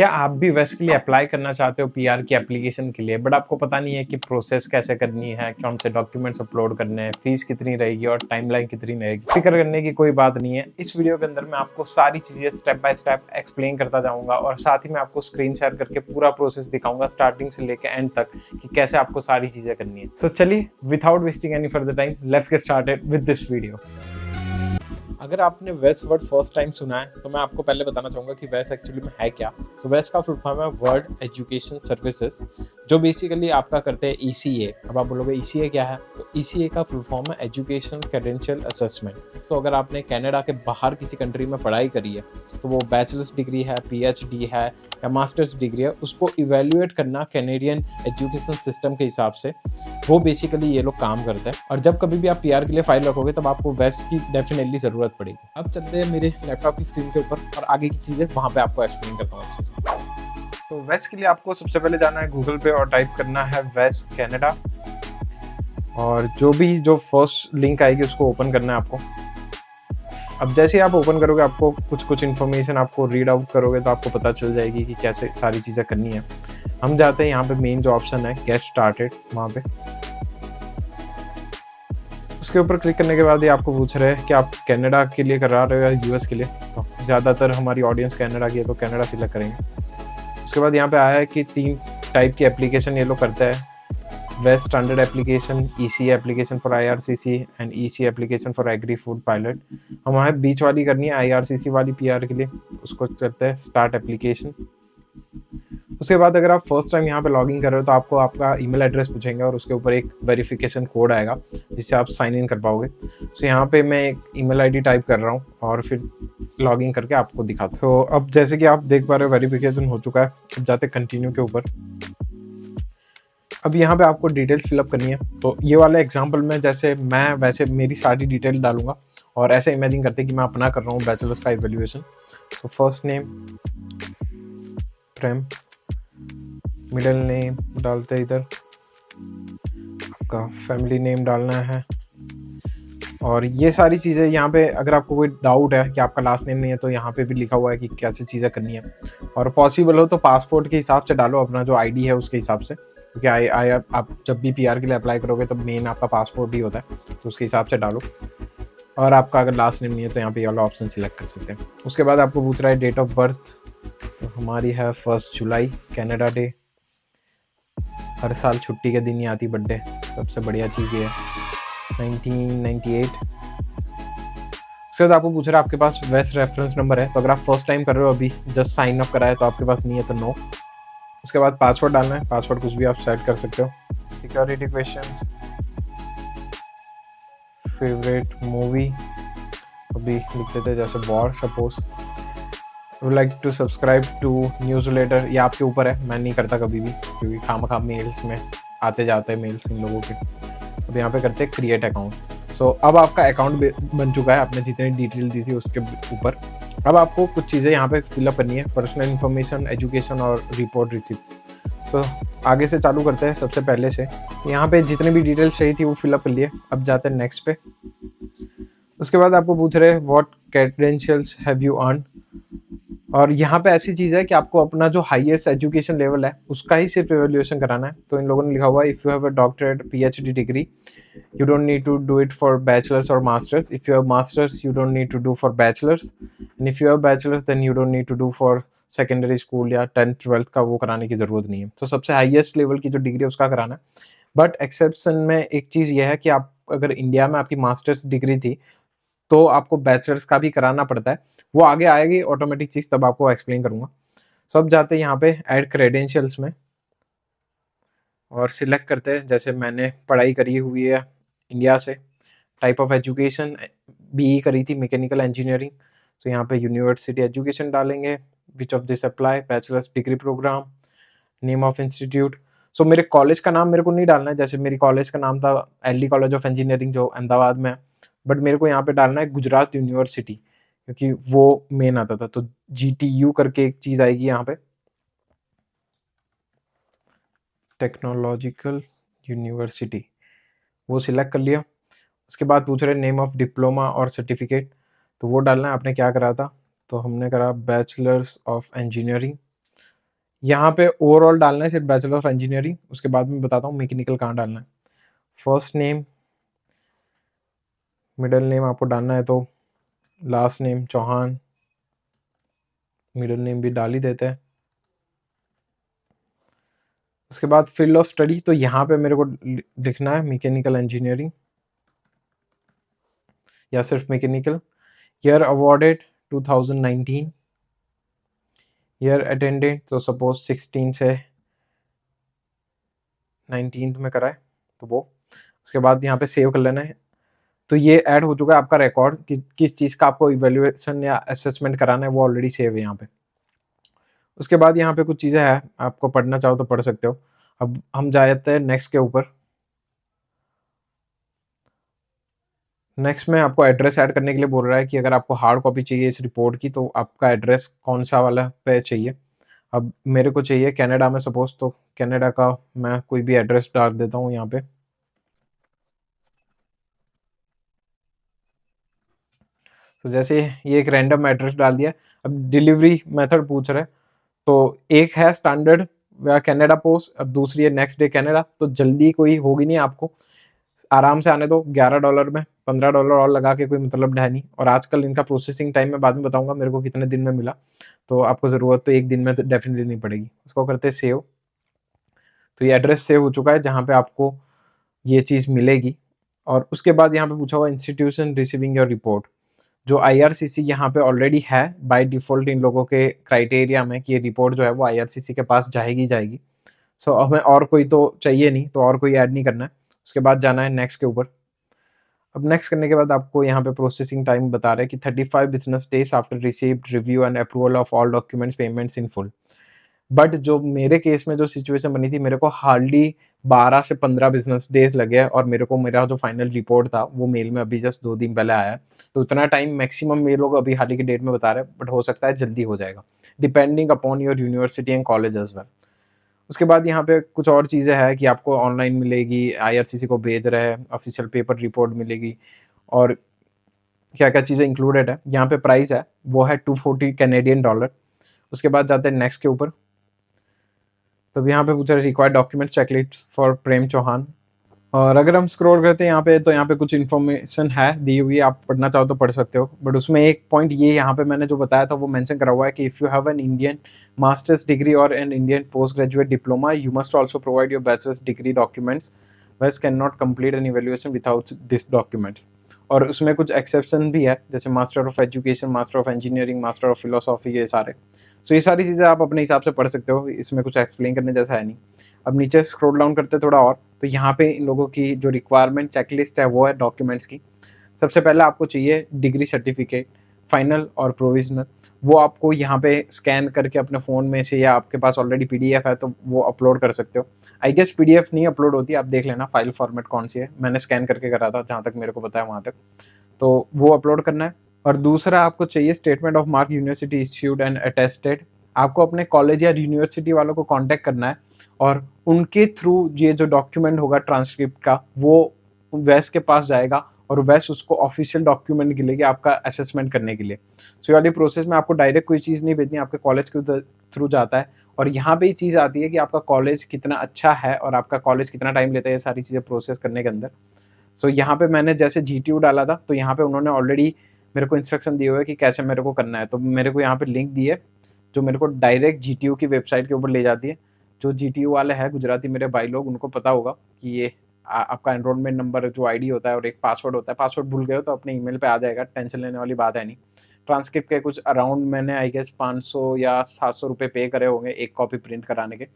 क्या आप भी वेस्ट के लिए अप्लाई करना चाहते हो पीआर की एप्लीकेशन के लिए, बट आपको पता नहीं है कि प्रोसेस कैसे करनी है, कौन से डॉक्यूमेंट्स अपलोड करने हैं, फीस कितनी रहेगी और टाइमलाइन कितनी रहेगी? फिक्र करने की कोई बात नहीं है। इस वीडियो के अंदर मैं आपको सारी चीजें स्टेप बाय स्टेप एक्सप्लेन करता जाऊंगा और साथ ही मैं आपको स्क्रीन शेयर करके पूरा प्रोसेस दिखाऊंगा स्टार्टिंग से लेकर एंड तक कि कैसे आपको सारी चीजें करनी है। सो चलिए, without wasting any further time, let's get started with this video. अगर आपने वेस्ट वर्ड फर्स्ट टाइम सुना है तो मैं आपको पहले बताना चाहूँगा कि वेस्ट एक्चुअली में है क्या। तो वेस्ट का फुल फॉर्म है वर्ल्ड एजुकेशन सर्विसेज, जो बेसिकली आपका करते हैं ईसीए। अब आप बोलोगे ईसीए क्या है, तो ईसीए का फुल फॉर्म है एजुकेशन क्रेडेंशियल असेसमेंट। तो अगर आपने कनाडा के बाहर किसी कंट्री में पढ़ाई करी है तो वो बैचलर्स डिग्री है, पीएचडी है या मास्टर्स डिग्री है, उसको इवेल्युएट करना कैनेडियन एजुकेशन सिस्टम के हिसाब से, वो बेसिकली ये लोग काम करते हैं। और जब कभी भी आप पीआर के लिए फाइल रखोगे तब आपको वेस्ट की डेफिनेटली जरूरत पड़ेगी। अब चलते हैं मेरे लैपटॉप की स्क्रीन के ऊपर और आगे की चीजें वहां पे आपको एक्सप्लेन करता हूँ अच्छे से। तो वेस्ट के लिए आपको सबसे पहले जाना है गूगल पे और टाइप करना है वेस्ट कनाडा, और जो फर्स्ट लिंक आएगी उसको ओपन करना है आपको। अब जैसे ही आप ओपन करोगे आपको कुछ इन्फॉर्मेशन आपको रीड आउट करोगे तो आपको पता चल जाएगी कि कैसे सारी चीज़ें करनी है। हम जाते हैं यहाँ पे मेन जो ऑप्शन है गेट स्टार्टेड, वहाँ पे उसके ऊपर क्लिक करने के बाद ये आपको पूछ रहे हैं कि आप कनाडा के लिए करा रहे हो या यूएस के लिए। तो ज़्यादातर हमारी ऑडियंस कनाडा की है तो कनाडा सिलेक्ट करेंगे। उसके बाद यहाँ पे आया है कि 3 टाइप की एप्लीकेशन ये लोग करते हैं, waste standard application, EC application for IRCC and EC application for agri food pilot. हमें बीच वाली करनी है आईआरसीसी वाली पीआर के लिए, उसको करते हैं स्टार्ट एप्लीकेशन। उसके बाद अगर आप फर्स्ट टाइम यहाँ पे लॉगिन कर रहे हो तो आपको आपका ईमेल एड्रेस पूछेंगे और उसके ऊपर एक वेरिफिकेशन कोड आएगा जिससे आप साइन इन कर पाओगे। तो यहाँ पे मैं एक ईमेल आईडी टाइप कर रहा हूँ और फिर लॉगिन करके आपको दिखाता हूँ। तो अब जैसे कि आप देख पा रहे हो वेरिफिकेशन हो चुका है। अब जाते कंटिन्यू के ऊपर। अब यहाँ पे आपको डिटेल्स फिलअप करनी है। तो ये वाला एग्जाम्पल में जैसे मैं वैसे मेरी सारी डिटेल डालूंगा और ऐसे इमेजिन करते कि मैं अपना कर रहा हूँ बैचलर्स का इवेल्युएशन। तो फर्स्ट नेम प्रेम, मिडिल नेम डालते इधर, आपका फैमिली नेम डालना है। और ये सारी चीज़ें यहाँ पे अगर आपको कोई डाउट है कि आपका लास्ट नेम नहीं है तो यहाँ पे भी लिखा हुआ है कि कैसे चीज़ें करनी है। और पॉसिबल हो तो पासपोर्ट के हिसाब से डालो, अपना जो आईडी है उसके हिसाब से, क्योंकि आप जब भी पीआर के लिए अप्लाई करोगे तो मेन आपका पासपोर्ट ही होता है, तो उसके हिसाब से डालो। और आपका अगर लास्ट नेम नहीं है तो यहाँ पे ये वाला ऑप्शन सिलेक्ट कर सकते हैं। उसके बाद आपको पूछ रहा है डेट ऑफ बर्थ, तो हमारी है 1 जुलाई, कैनेडा डे। हर साल छुट्टी के दिन ही आती बर्थडे, सबसे बढ़िया चीज़ ये है, 1998। उसके बाद आपको पूछ रहा है आपके पास वेस्ट रेफरेंस नंबर है। तो अगर आप फर्स्ट टाइम कर रहे हो, अभी जस्ट साइन अप करा है, तो आपके पास नहीं है तो नो। उसके बाद पासवर्ड डालना है, पासवर्ड कुछ भी आप सेट कर सकते हो। सिक्योरिटी क्वेश्चंस, फेवरेट मूवी अभी लिख देते जैसे वॉर suppose. Would like to subscribe to newsletter, ये आपके ऊपर है, मैं नहीं करता कभी भी क्योंकि खामखा मेल्स में आते जाते हैं मेल्स इन लोगों के। अब यहाँ पे करते हैं क्रिएट अकाउंट। सो अब आपका अकाउंट बन चुका है, आपने जितनी डिटेल दी थी उसके ऊपर। अब आपको कुछ चीज़ें यहाँ पे फिलअप करनी है, पर्सनल इन्फॉर्मेशन, एजुकेशन और रिपोर्ट रिसिप्ट। सो आगे से चालू करते हैं। सबसे पहले से यहाँ पे जितनी भी डिटेल्स चाहिए थी वो फिलअप कर लिए। अब जाते हैं नेक्स्ट पे। उसके बाद आपको पूछ रहे हैं what credentials have you earn, और यहाँ पे ऐसी चीज़ है कि आपको अपना जो हाईएस्ट एजुकेशन लेवल है उसका ही सिर्फ एवेल्युएशन कराना है। तो इन लोगों ने लिखा हुआ है if you have a doctorate PhD degree you don't need to do it for bachelors और masters, if you have masters you don't need to do for bachelors, and if you have bachelors then you don't need to do for secondary school या 10th 12th का वो कराने की ज़रूरत नहीं है। तो सबसे हाईएस्ट लेवल की जो डिग्री है उसका कराना है। बट एक्सेप्शन में एक चीज़ ये है कि आप अगर इंडिया में आपकी मास्टर्स डिग्री थी तो आपको बैचलर्स का भी कराना पड़ता है, वो आगे आएगी ऑटोमेटिक चीज़, तब आपको एक्सप्लेन करूंगा। सो अब जाते हैं यहाँ पे ऐड क्रेडेंशियल्स में और सिलेक्ट करते हैं जैसे मैंने पढ़ाई करी हुई है इंडिया से। टाइप ऑफ एजुकेशन बीई करी थी, मैकेनिकल इंजीनियरिंग। तो यहाँ पे यूनिवर्सिटी एजुकेशन डालेंगे, which of this apply, bachelors degree program, name of institute. So मेरे कॉलेज का नाम मेरे को नहीं डालना है, जैसे मेरी कॉलेज का नाम था एलडी कॉलेज ऑफ इंजीनियरिंग जो अहमदाबाद में है, बट मेरे को यहाँ पे डालना है गुजरात यूनिवर्सिटी क्योंकि वो मेन आता था। तो GTU करके एक चीज़ आएगी यहाँ पे, टेक्नोलॉजिकल यूनिवर्सिटी, वो सिलेक्ट कर लिया। उसके बाद पूछ रहे नेम ऑफ डिप्लोमा और सर्टिफिकेट, तो वो डालना है आपने क्या करा था। तो हमने करा बैचलर्स ऑफ इंजीनियरिंग। यहाँ पे ओवरऑल डालना है सिर्फ बैचलर ऑफ इंजीनियरिंग, उसके बाद मैं बताता हूँ मैकेनिकल कहाँ डालना है। फर्स्ट नेम, मिडिल नेम आपको डालना है तो last name Chauhan, middle name भी डाल ही देते हैं। उसके बाद फील्ड ऑफ स्टडी, तो यहाँ पे मेरे को लिखना है मैकेनिकल इंजीनियरिंग या सिर्फ mechanical. Year awarded 2019, year attended तो सपोज 16 से 19 में कराए तो वो। उसके बाद यहाँ पे सेव कर लेना है। तो ये ऐड हो चुका है आपका रिकॉर्ड कि किस चीज़ का आपको इवेल्युएशन या असेसमेंट कराना है, वो ऑलरेडी सेव है यहाँ पे। उसके बाद यहाँ पे कुछ चीज़ें हैं, आपको पढ़ना चाहो तो पढ़ सकते हो। अब हम जाते हैं नेक्स्ट के ऊपर। नेक्स्ट में आपको एड्रेस ऐड करने के लिए बोल रहा है कि अगर आपको हार्ड कॉपी चाहिए इस रिपोर्ट की तो आपका एड्रेस कौन सा वाला पे चाहिए। अब मेरे को चाहिए कनाडा में सपोज, तो कनाडा का मैं कोई भी एड्रेस डाल देता हूँ यहाँ पे। तो जैसे ये एक रैंडम एड्रेस डाल दिया। अब डिलीवरी मेथड पूछ रहे हैं, तो एक है स्टैंडर्ड या कनाडा पोस्ट, अब दूसरी है नेक्स्ट डे कनाडा। तो जल्दी कोई होगी नहीं, आपको आराम से आने दो। $11 में $15 और लगा के कोई मतलब है नहीं। और आजकल इनका प्रोसेसिंग टाइम मैं बाद में बताऊंगा मेरे को कितने दिन में मिला, तो आपको ज़रूरत तो एक दिन में तो डेफिनेटली नहीं पड़ेगी। उसको करते हैं सेव। तो ये एड्रेस सेव हो चुका है जहाँ पे आपको ये चीज़ मिलेगी। और उसके बाद यहाँ पे पूछा हुआ इंस्टीट्यूशन रिसीविंग योर रिपोर्ट, जो आईआरसीसी यहाँ पे ऑलरेडी है बाय डिफॉल्ट इन लोगों के क्राइटेरिया में कि ये रिपोर्ट जो है वो आईआरसीसी के पास जाएगी जाएगी। सो हमें और कोई तो चाहिए नहीं, तो और कोई ऐड नहीं करना है। उसके बाद जाना है नेक्स्ट के ऊपर। अब नेक्स्ट करने के बाद आपको यहाँ पे प्रोसेसिंग टाइम बता रहे हैं कि 35 business days after received review and approval of all documents payments in full. But जो मेरे केस में जो सिचुएशन बनी थी, मेरे को हार्डली 12 से 15 बिजनेस डेज लगे और मेरे को मेरा जो फाइनल रिपोर्ट था वो मेल में अभी जस्ट 2 दिन पहले आया है। तो उतना टाइम मैक्सिमम ये लोग अभी हाल ही की डेट में बता रहे हैं, बट हो सकता है जल्दी हो जाएगा depending upon your university and college as well. उसके बाद यहाँ पे कुछ और चीज़ें हैं कि आपको ऑनलाइन मिलेगी, आईआरसीसी को भेज रहे हैं, ऑफिशियल पेपर रिपोर्ट मिलेगी, और क्या क्या चीज़ें इंक्लूडेड है। यहाँ पे प्राइस है वो है $240 कैनेडियन। उसके बाद जाते हैं नेक्स्ट के ऊपर। तब यहाँ पे पूछा रिक्वायर्ड डॉक्यूमेंट चेकलिस्ट फॉर प्रेम चौहान। और अगर हम स्क्रॉल करते हैं यहाँ पे, तो यहाँ पे कुछ इन्फॉर्मेशन है दी हुई, आप पढ़ना चाहो तो पढ़ सकते हो। बट उसमें एक पॉइंट ये यहाँ पे मैंने जो बताया था वो मेंशन करा हुआ है कि if you have an Indian masters degree और an Indian post graduate diploma you must also provide your bachelors degree documents, वैस can not complete an evaluation without this documents. और उसमें कुछ एक्सेप्शन भी है, जैसे master of education, master of engineering, master of philosophy, ये सारे। सो ये सारी चीज़ें आप अपने हिसाब से पढ़ सकते हो, इसमें कुछ एक्सप्लेन करने जैसा है नहीं। अब नीचे स्क्रॉल डाउन करते थोड़ा और, तो यहाँ पे इन लोगों की जो रिक्वायरमेंट चेकलिस्ट है वो है डॉक्यूमेंट्स की। सबसे पहले आपको चाहिए डिग्री सर्टिफिकेट, फाइनल और प्रोविजनल। वो आपको यहाँ पे स्कैन करके अपने फ़ोन में से, या आपके पास ऑलरेडी पीडीएफ है तो वो अपलोड कर सकते हो। आई गेस पीडीएफ नहीं अपलोड होती, आप देख लेना फाइल फॉर्मेट कौन सी है। मैंने स्कैन करके करा था जहाँ तक मेरे को पता है वहाँ तक, तो वो अपलोड करना है। और दूसरा आपको चाहिए statement of mark university issued and attested. आपको अपने कॉलेज या यूनिवर्सिटी वालों को कांटेक्ट करना है और उनके थ्रू ये जो डॉक्यूमेंट होगा ट्रांसक्रिप्ट का वो वैस के पास जाएगा और वैस उसको ऑफिशियल डॉक्यूमेंट मिलेगी आपका असेसमेंट करने के लिए। सो ये वाली प्रोसेस में आपको डायरेक्ट कोई चीज़ नहीं भेजनी, आपके कॉलेज के थ्रू जाता है। और यहाँ पे ये चीज़ आती है कि आपका कॉलेज कितना अच्छा है और आपका कॉलेज कितना टाइम लेता है ये सारी चीज़ें प्रोसेस करने के अंदर। सो यहाँ पे मैंने जैसे GTU डाला था, तो यहाँ पे उन्होंने ऑलरेडी मेरे को इंस्ट्रक्शन दिए हुए है कि कैसे मेरे को करना है। तो मेरे को यहाँ पे लिंक दी है जो मेरे को डायरेक्ट GTU की वेबसाइट के ऊपर ले जाती है। जो GTU वाले हैं गुजराती मेरे भाई लोग, उनको पता होगा कि ये आपका एनरोलमेंट नंबर जो ID होता है और एक पासवर्ड होता है। पासवर्ड भूल गए हो तो अपने ईमेल पे आ जाएगा, टेंशन लेने वाली बात है नहीं। ट्रांसक्रिप्ट के कुछ अराउंड मैंने आई गेस 500 या 700 रुपये पे करे होंगे एक कॉपी प्रिंट कराने के।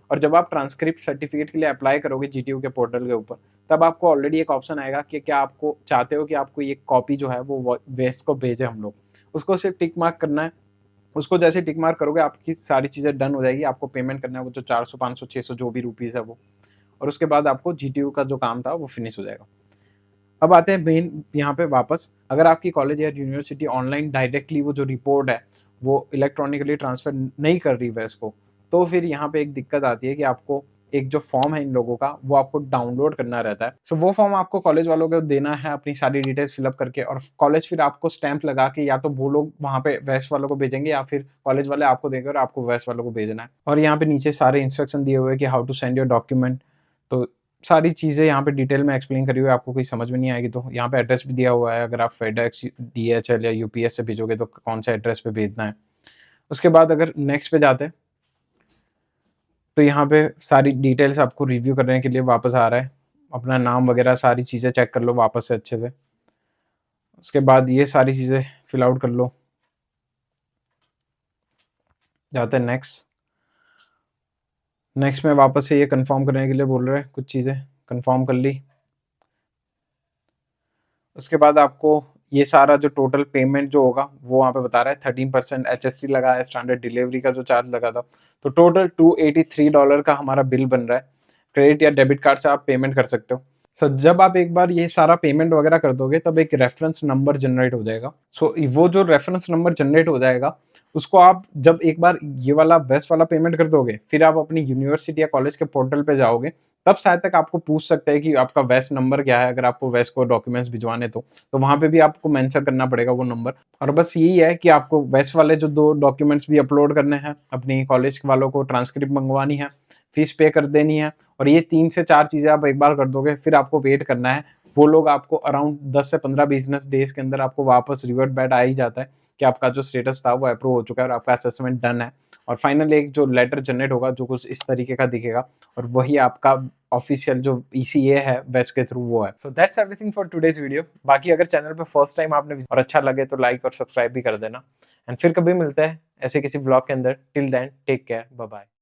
और जब आप ट्रांसक्रिप्ट सर्टिफिकेट के लिए अप्लाई करोगे GTU के पोर्टल के ऊपर, तब आपको ऑलरेडी एक ऑप्शन आएगा कि क्या आपको चाहते हो कि आपको ये कॉपी जो है वो वेस को भेजे हम लोग। उसको सिर्फ टिक मार्क करना है। उसको जैसे टिक मार्क करोगे आपकी सारी चीज़ें डन हो जाएगी। आपको पेमेंट करना है वो जो 400 500 600 जो भी रुपीज़ है वो, और उसके बाद आपको GTU का जो काम था वो फिनिश हो जाएगा। अब आते हैं मेन यहाँ पे वापस। अगर आपकी कॉलेज या यूनिवर्सिटी ऑनलाइन डायरेक्टली वो जो रिपोर्ट है वो इलेक्ट्रॉनिकली ट्रांसफ़र नहीं कर रही है इसको, तो फिर यहाँ पे एक दिक्कत आती है कि आपको एक जो फॉर्म है इन लोगों का वो आपको डाउनलोड करना रहता है। सो वो फॉर्म आपको कॉलेज वालों को देना है अपनी सारी डिटेल्स फिलअप करके, और कॉलेज फिर आपको स्टैंप लगा के या तो वो लोग वहाँ पे वेस्ट वालों को भेजेंगे या फिर कॉलेज वाले आपको देंगे और आपको वेस्ट वालों को भेजना है। और यहाँ पे नीचे सारे इंस्ट्रक्शन दिए हुए हैं कि how to send your document. तो सारी चीज़ें यहाँ पे डिटेल में एक्सप्लेन करी हुई है, आपको कोई समझ में नहीं आएगी तो यहाँ पे एड्रेस भी दिया हुआ है, अगर आप फेडेक्स, DHL या UPS से भेजोगे तो कौन सा एड्रेस पे भेजना है। उसके बाद अगर नेक्स्ट पे जाते हैं तो यहाँ पे सारी डिटेल्स आपको रिव्यू करने के लिए वापस आ रहा है, अपना नाम वगैरह सारी चीज़ें चेक कर लो वापस से अच्छे से। उसके बाद ये सारी चीज़ें फिल आउट कर लो। जाते हैं नेक्स्ट में वापस से ये कंफर्म करने के लिए बोल रहे हैं, कुछ चीज़ें कंफर्म कर ली। उसके बाद आपको ये सारा जो टोटल पेमेंट जो होगा वो वहाँ पे बता रहा है 13% HST लगा है, स्टैंडर्ड डिलीवरी का जो चार्ज लगा था, तो टोटल $283 का हमारा बिल बन रहा है। क्रेडिट या डेबिट कार्ड से आप पेमेंट कर सकते हो। सो जब आप एक बार ये सारा पेमेंट वगैरह कर दोगे तब एक रेफरेंस नंबर जनरेट हो जाएगा। सो वो जो रेफरेंस नंबर जनरेट हो जाएगा उसको आप जब एक बार ये वाला वेस्ट वाला पेमेंट कर दोगे फिर आप अपनी यूनिवर्सिटी या कॉलेज के पोर्टल पे जाओगे, तब शायद तक आपको पूछ सकते हैं कि आपका वेस्ट नंबर क्या है, अगर आपको वेस्ट को डॉक्यूमेंट्स भिजवाने तो वहां पे भी आपको मेंशन करना पड़ेगा वो नंबर। और बस यही है कि आपको वेस्ट वाले जो 2 डॉक्यूमेंट्स भी अपलोड करने हैं, अपनी कॉलेज वालों को ट्रांसक्रिप्ट मंगवानी है, फीस पे कर देनी है, और ये 3 से 4 चीजें आप एक बार कर दोगे फिर आपको वेट करना है। वो लोग आपको अराउंड 10 से 15 बिजनेस डेज के अंदर आपको वापस रिवर्ट बैक आ ही जाता है कि आपका जो स्टेटस था वो अप्रूव हो चुका है और आपका असेसमेंट डन है। और फाइनली एक जो लेटर जनरेट होगा जो कुछ इस तरीके का दिखेगा, और वही आपका ऑफिशियल जो ECA है वेस्ट के थ्रू वो है। So that's everything for today's video. बाकी अगर चैनल पे फर्स्ट टाइम आपने और अच्छा लगे तो लाइक और सब्सक्राइब भी कर देना, एंड फिर कभी मिलते हैं ऐसे किसी ब्लॉग के अंदर। Till then take care, bye bye.